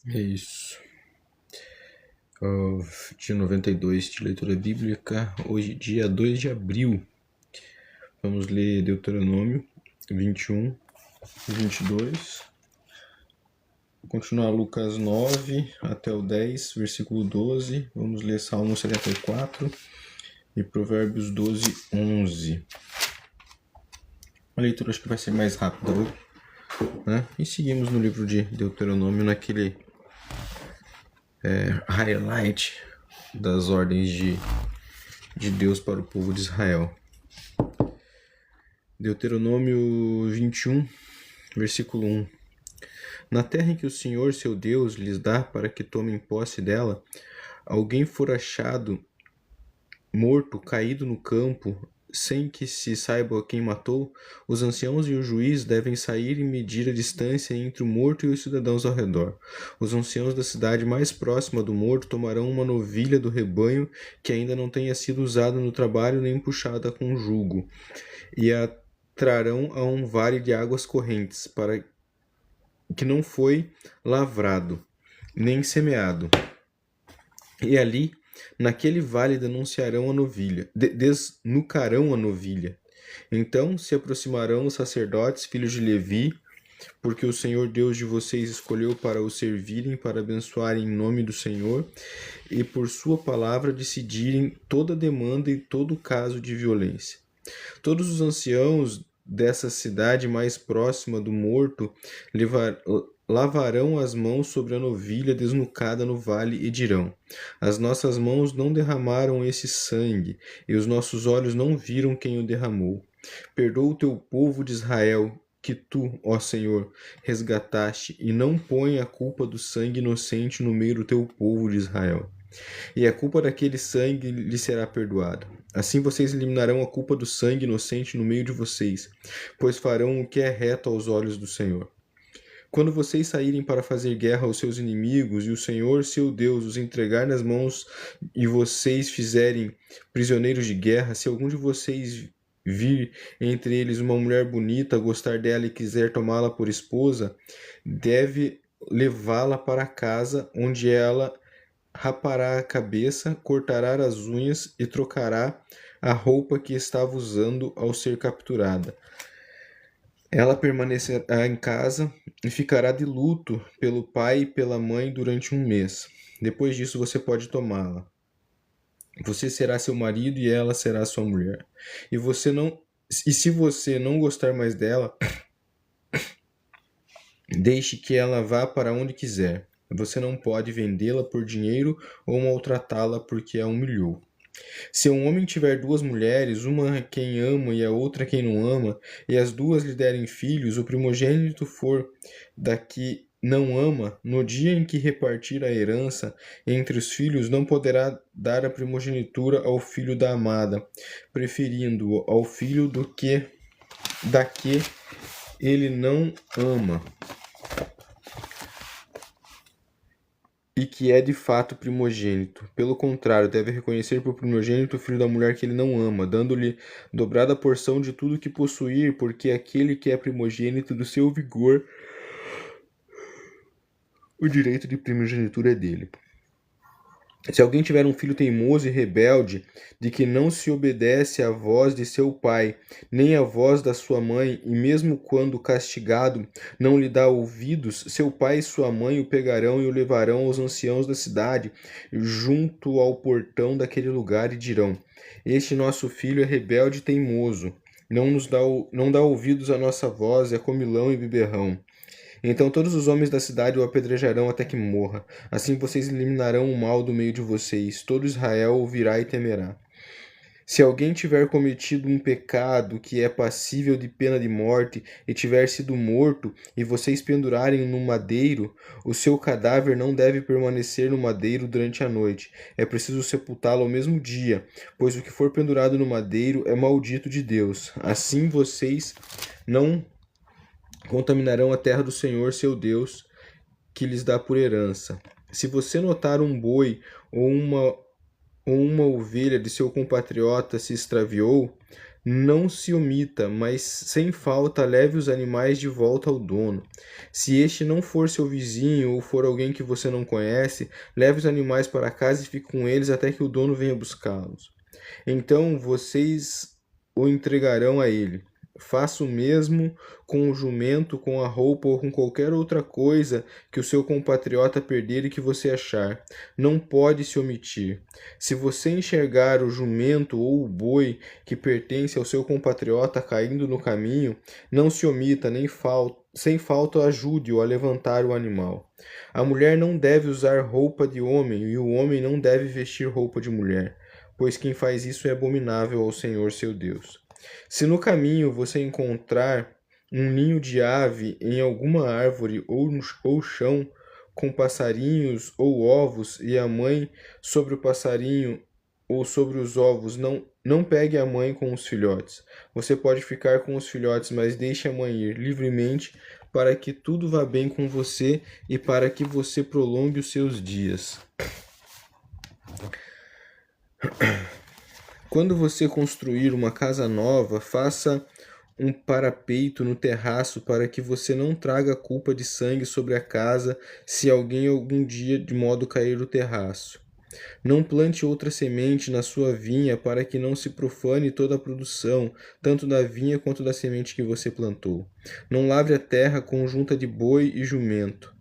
É isso. Dia 92 de leitura bíblica, hoje dia 2 de abril. Vamos ler Deuteronômio 21, 22. Vou continuar Lucas 9 até o 10, versículo 12. Vamos ler Salmo 74 e Provérbios 12, 11. A leitura acho que vai ser mais rápida hoje, né? E seguimos no livro de Deuteronômio naquele highlight das ordens de Deus para o povo de Israel. Deuteronômio 21, versículo 1. Na terra em que o Senhor, seu Deus, lhes dá para que tomem posse dela, alguém for achado morto, caído no campo, sem que se saiba quem matou, os anciãos e o juiz devem sair e medir a distância entre o morto e os cidadãos ao redor. Os anciãos da cidade mais próxima do morto tomarão uma novilha do rebanho que ainda não tenha sido usada no trabalho nem puxada com jugo, e a trarão a um vale de águas correntes, para que não foi lavrado, nem semeado. E ali, naquele vale, denunciarão a novilha, desnucarão a novilha. Então se aproximarão os sacerdotes, filhos de Levi, porque o Senhor Deus de vocês escolheu para o servirem, para abençoarem em nome do Senhor, e por sua palavra decidirem toda demanda e todo caso de violência. Todos os anciãos dessa cidade mais próxima do morto lavarão as mãos sobre a novilha desnucada no vale e dirão: as nossas mãos não derramaram esse sangue, e os nossos olhos não viram quem o derramou. Perdoa o teu povo de Israel, que tu, ó Senhor, resgataste, e não põe a culpa do sangue inocente no meio do teu povo de Israel. E a culpa daquele sangue lhe será perdoada. Assim vocês eliminarão a culpa do sangue inocente no meio de vocês, pois farão o que é reto aos olhos do Senhor. Quando vocês saírem para fazer guerra aos seus inimigos, e o Senhor, seu Deus, os entregar nas mãos, e vocês fizerem prisioneiros de guerra, se algum de vocês vir entre eles uma mulher bonita, gostar dela e quiser tomá-la por esposa, deve levá-la para casa, onde ela rapará a cabeça, cortará as unhas e trocará a roupa que estava usando ao ser capturada. Ela permanecerá em casa e ficará de luto pelo pai e pela mãe durante 1 mês. Depois disso você pode tomá-la. Você será seu marido e ela será sua mulher. E se você não gostar mais dela, deixe que ela vá para onde quiser. Você não pode vendê-la por dinheiro ou maltratá-la porque a humilhou. Se um homem tiver 2 mulheres, uma quem ama e a outra quem não ama, e as 2 lhe derem filhos, o primogênito for da que não ama, no dia em que repartir a herança entre os filhos, não poderá dar a primogenitura ao filho da amada, preferindo-o ao filho da que ele não ama, e que é de fato primogênito. Pelo contrário, deve reconhecer por primogênito o filho da mulher que ele não ama, dando-lhe dobrada porção de tudo que possuir, porque aquele que é primogênito do seu vigor, o direito de primogenitura é dele. Se alguém tiver um filho teimoso e rebelde, de que não se obedece à voz de seu pai, nem à voz da sua mãe, e mesmo quando castigado não lhe dá ouvidos, seu pai e sua mãe o pegarão e o levarão aos anciãos da cidade, junto ao portão daquele lugar, e dirão: este nosso filho é rebelde e teimoso, não dá ouvidos à nossa voz, é comilão e beberrão. Então todos os homens da cidade o apedrejarão até que morra. Assim vocês eliminarão o mal do meio de vocês. Todo Israel ouvirá e temerá. Se alguém tiver cometido um pecado que é passível de pena de morte e tiver sido morto, e vocês pendurarem no madeiro, o seu cadáver não deve permanecer no madeiro durante a noite. É preciso sepultá-lo ao mesmo dia, pois o que for pendurado no madeiro é maldito de Deus. Assim vocês não contaminarão a terra do Senhor, seu Deus, que lhes dá por herança. Se você notar um boi ou uma ovelha de seu compatriota se extraviou, Não se omita, mas sem falta leve os animais de volta ao dono. Se este não for seu vizinho ou for alguém que você não conhece, leve os animais para casa e fique com eles até que o dono venha buscá-los. Então vocês o entregarão a ele. Faça o mesmo com o jumento, com a roupa ou com qualquer outra coisa que o seu compatriota perder e que você achar. Não pode se omitir. Se você enxergar o jumento ou o boi que pertence ao seu compatriota caindo no caminho, não se omita, nem sem falta ajude-o a levantar o animal. A mulher não deve usar roupa de homem e o homem não deve vestir roupa de mulher, pois quem faz isso é abominável ao Senhor seu Deus. Se no caminho você encontrar um ninho de ave em alguma árvore ou chão, com passarinhos ou ovos, e a mãe sobre o passarinho ou sobre os ovos, não pegue a mãe com os filhotes. Você pode ficar com os filhotes, mas deixe a mãe ir livremente, para que tudo vá bem com você e para que você prolongue os seus dias. Quando você construir uma casa nova, faça um parapeito no terraço para que você não traga culpa de sangue sobre a casa se alguém algum dia de modo cair do terraço. Não plante outra semente na sua vinha para que não se profane toda a produção, tanto da vinha quanto da semente que você plantou. Não lavre a terra com junta de boi e jumento.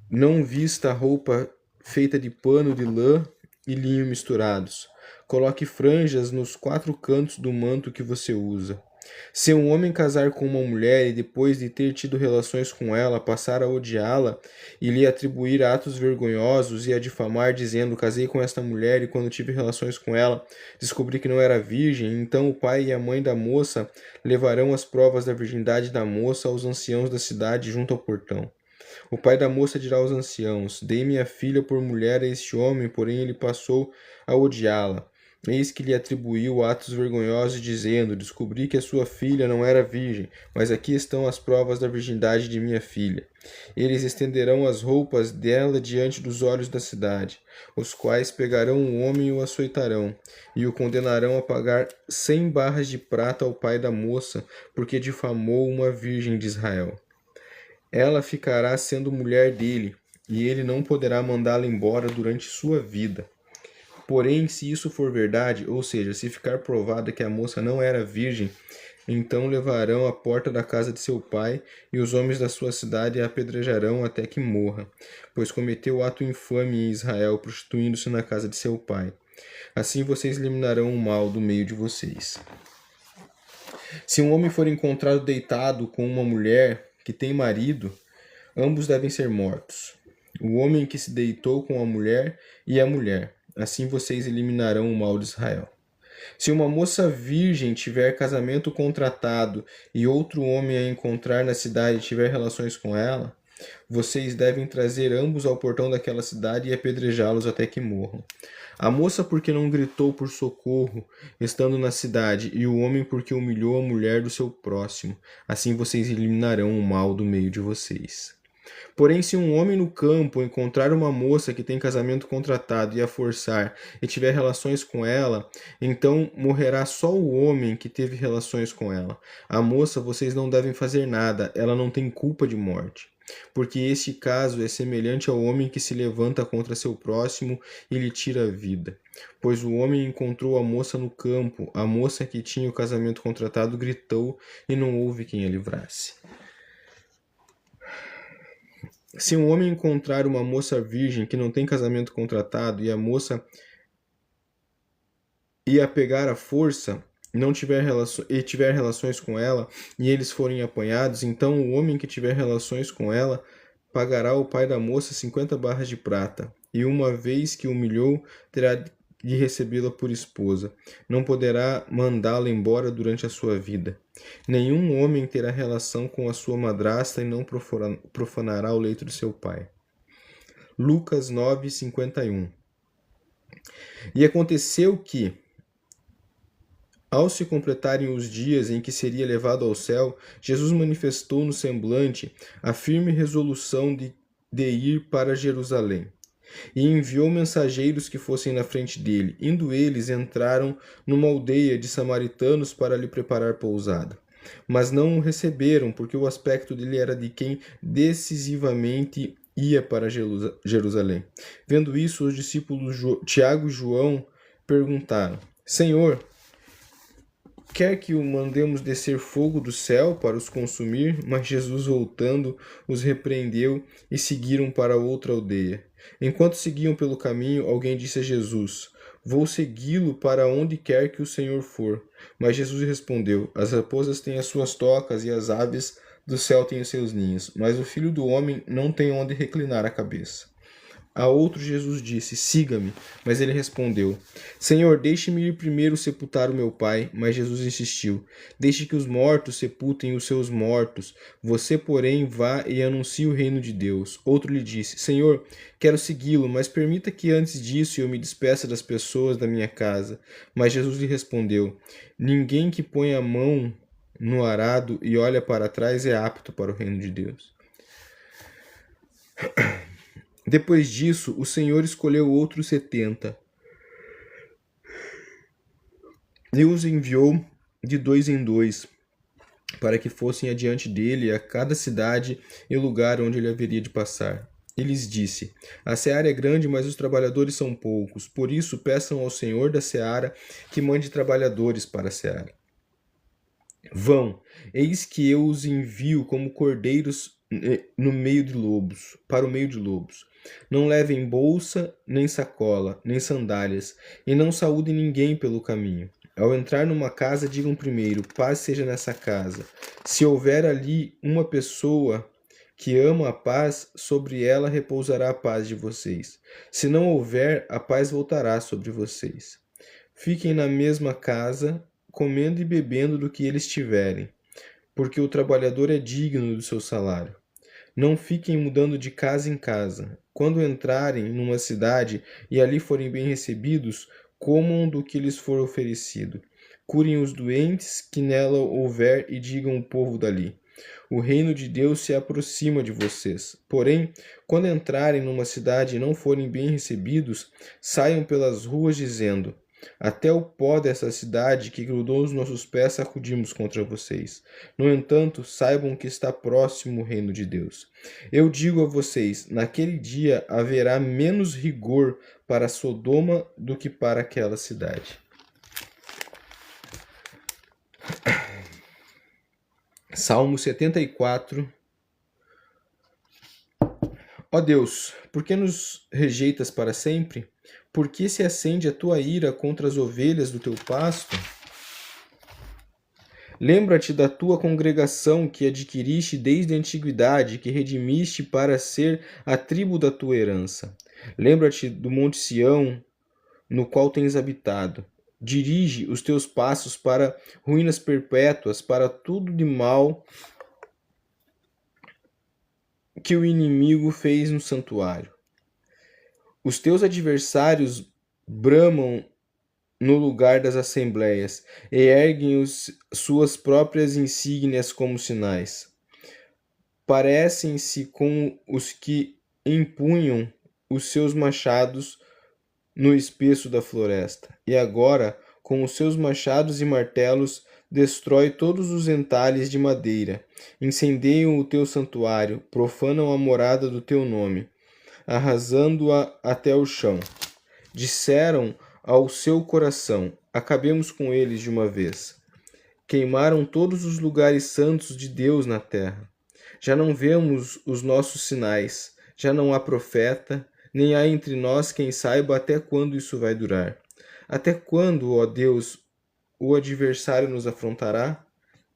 Não vista a roupa feita de pano de lã e linho misturados. Coloque franjas nos 4 cantos do manto que você usa. Se um homem casar com uma mulher e depois de ter tido relações com ela passar a odiá-la e lhe atribuir atos vergonhosos e a difamar dizendo casei com esta mulher e quando tive relações com ela descobri que não era virgem, então o pai e a mãe da moça levarão as provas da virgindade da moça aos anciãos da cidade junto ao portão. O pai da moça dirá aos anciãos: dei minha filha por mulher a este homem, porém ele passou a odiá-la. Eis que lhe atribuiu atos vergonhosos, dizendo: descobri que a sua filha não era virgem, mas aqui estão as provas da virgindade de minha filha. Eles estenderão as roupas dela diante dos olhos da cidade, os quais pegarão o homem e o açoitarão, e o condenarão a pagar 100 barras de prata ao pai da moça, porque difamou uma virgem de Israel. Ela ficará sendo mulher dele, e ele não poderá mandá-la embora durante sua vida. Porém, se isso for verdade, ou seja, se ficar provado que a moça não era virgem, então levarão à porta da casa de seu pai, e os homens da sua cidade a apedrejarão até que morra, pois cometeu ato infame em Israel, prostituindo-se na casa de seu pai. Assim vocês eliminarão o mal do meio de vocês. Se um homem for encontrado deitado com uma mulher que tem marido, ambos devem ser mortos. O homem que se deitou com a mulher e a mulher. Assim vocês eliminarão o mal de Israel. Se uma moça virgem tiver casamento contratado e outro homem a encontrar na cidade e tiver relações com ela, vocês devem trazer ambos ao portão daquela cidade e apedrejá-los até que morram. A moça porque não gritou por socorro, estando na cidade, e o homem porque humilhou a mulher do seu próximo. Assim vocês eliminarão o mal do meio de vocês. Porém, se um homem no campo encontrar uma moça que tem casamento contratado e a forçar e tiver relações com ela, então morrerá só o homem que teve relações com ela. A moça vocês não devem fazer nada, ela não tem culpa de morte. Porque este caso é semelhante ao homem que se levanta contra seu próximo e lhe tira a vida. Pois o homem encontrou a moça no campo, a moça que tinha o casamento contratado gritou e não houve quem a livrasse. Se um homem encontrar uma moça virgem que não tem casamento contratado e a moça e a pegar à força, não tiver tiver relações com ela e eles forem apanhados, então o homem que tiver relações com ela pagará ao pai da moça 50 barras de prata, e uma vez que humilhou, terá de recebê-la por esposa. Não poderá mandá-la embora durante a sua vida. Nenhum homem terá relação com a sua madrasta e não profanará o leito de seu pai. Lucas 9:51. E aconteceu que, ao se completarem os dias em que seria levado ao céu, Jesus manifestou no semblante a firme resolução de ir para Jerusalém. e enviou mensageiros que fossem na frente dele. Indo eles, entraram numa aldeia de samaritanos para lhe preparar pousada. Mas não o receberam, porque o aspecto dele era de quem decisivamente ia para Jerusalém. Vendo isso, os discípulos Tiago e João perguntaram: Senhor, quer que o mandemos descer fogo do céu para os consumir? Mas Jesus, voltando, os repreendeu e seguiram para outra aldeia. Enquanto seguiam pelo caminho, alguém disse a Jesus: Vou segui-lo para onde quer que o Senhor for. Mas Jesus respondeu: As raposas têm as suas tocas e as aves do céu têm os seus ninhos, mas o Filho do Homem não tem onde reclinar a cabeça. A outro Jesus disse: Siga-me. Mas ele respondeu: Senhor, deixe-me ir primeiro sepultar o meu pai. Mas Jesus insistiu: Deixe que os mortos sepultem os seus mortos. Você, porém, vá e anuncie o reino de Deus. Outro lhe disse: Senhor, quero segui-lo, mas permita que antes disso eu me despeça das pessoas da minha casa. Mas Jesus lhe respondeu: Ninguém que põe a mão no arado e olha para trás é apto para o reino de Deus. Depois disso, o Senhor escolheu outros 70 e os enviou de 2 em 2, para que fossem adiante dele a cada cidade e lugar onde ele haveria de passar. E lhes disse: A seara é grande, mas os trabalhadores são poucos. Por isso, peçam ao Senhor da seara que mande trabalhadores para a seara. Vão, eis que eu os envio como cordeiros no meio de lobos, para o meio de lobos. Não levem bolsa, nem sacola, nem sandálias, e não saúdem ninguém pelo caminho. Ao entrar numa casa, digam primeiro: paz seja nessa casa. Se houver ali uma pessoa que ama a paz, sobre ela repousará a paz de vocês. Se não houver, a paz voltará sobre vocês. Fiquem na mesma casa, comendo e bebendo do que eles tiverem, porque o trabalhador é digno do seu salário. Não fiquem mudando de casa em casa. Quando entrarem numa cidade e ali forem bem recebidos, comam do que lhes for oferecido. Curem os doentes que nela houver e digam ao povo dali: o reino de Deus se aproxima de vocês. Porém, quando entrarem numa cidade e não forem bem recebidos, saiam pelas ruas dizendo: até o pó dessa cidade que grudou os nossos pés sacudimos contra vocês. No entanto, saibam que está próximo o reino de Deus. Eu digo a vocês, naquele dia haverá menos rigor para Sodoma do que para aquela cidade. Salmo 74. Ó Deus, por que nos rejeitas para sempre? Por que se acende a tua ira contra as ovelhas do teu pasto? Lembra-te da tua congregação que adquiriste desde a antiguidade, que redimiste para ser a tribo da tua herança. Lembra-te do Monte Sião, no qual tens habitado. Dirige os teus passos para ruínas perpétuas, para tudo de mal que o inimigo fez no santuário. Os teus adversários bramam no lugar das assembleias e erguem suas próprias insígnias como sinais. Parecem-se com os que empunham os seus machados no espesso da floresta. E agora, com os seus machados e martelos, destrói todos os entalhes de madeira. Incendeiam o teu santuário, profanam a morada do teu nome, arrasando-a até o chão. Disseram ao seu coração: acabemos com eles de uma vez. Queimaram todos os lugares santos de Deus na terra. Já não vemos os nossos sinais, já não há profeta, nem há entre nós quem saiba até quando isso vai durar. Até quando, ó Deus, o adversário nos afrontará?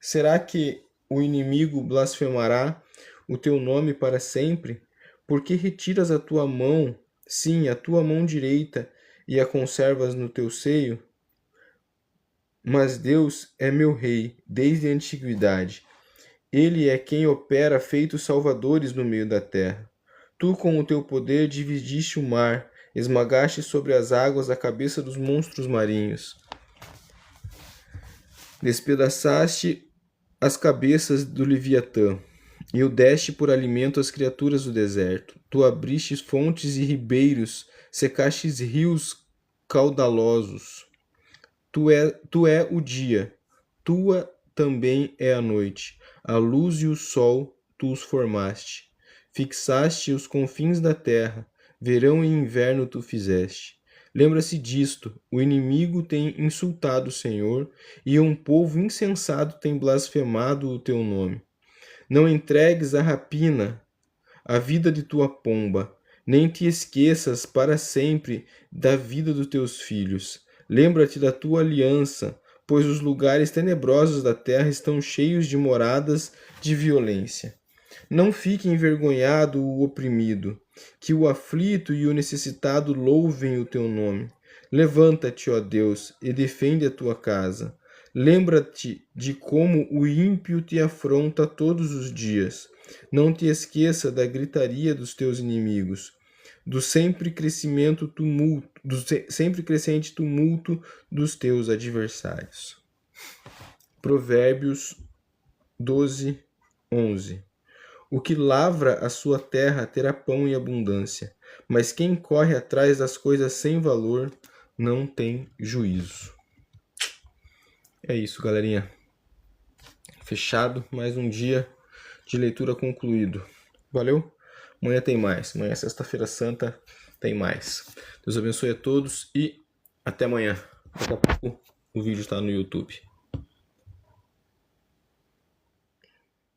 Será que o inimigo blasfemará o teu nome para sempre? Por que retiras a tua mão, sim, a tua mão direita, e a conservas no teu seio? Mas Deus é meu rei desde a antiguidade. Ele é quem opera feitos salvadores no meio da terra. Tu, com o teu poder, dividiste o mar, esmagaste sobre as águas a cabeça dos monstros marinhos. Despedaçaste as cabeças do Leviatã. e o deste por alimento às criaturas do deserto. Tu abristes fontes e ribeiros, secastes rios caudalosos. Tu é o dia, tua também é a noite. A luz e o sol tu os formaste. Fixaste os confins da terra, verão e inverno tu fizeste. Lembra-se disto: o inimigo tem insultado o Senhor, e um povo insensato tem blasfemado o teu nome. Não entregues à rapina a vida de tua pomba, nem te esqueças para sempre da vida dos teus filhos. Lembra-te da tua aliança, pois os lugares tenebrosos da terra estão cheios de moradas de violência. Não fique envergonhado o oprimido, que o aflito e o necessitado louvem o teu nome. Levanta-te, ó Deus, e defende a tua casa. Lembra-te de como o ímpio te afronta todos os dias. Não te esqueça da gritaria dos teus inimigos, do sempre crescente tumulto dos teus adversários. Provérbios 12, 11. O que lavra a sua terra terá pão em abundância, mas quem corre atrás das coisas sem valor não tem juízo. É isso, galerinha. Fechado, mais um dia de leitura concluído. Valeu? Amanhã tem mais. Amanhã, sexta-feira santa, tem mais. Deus abençoe a todos e até amanhã. Daqui a pouco o vídeo está no YouTube.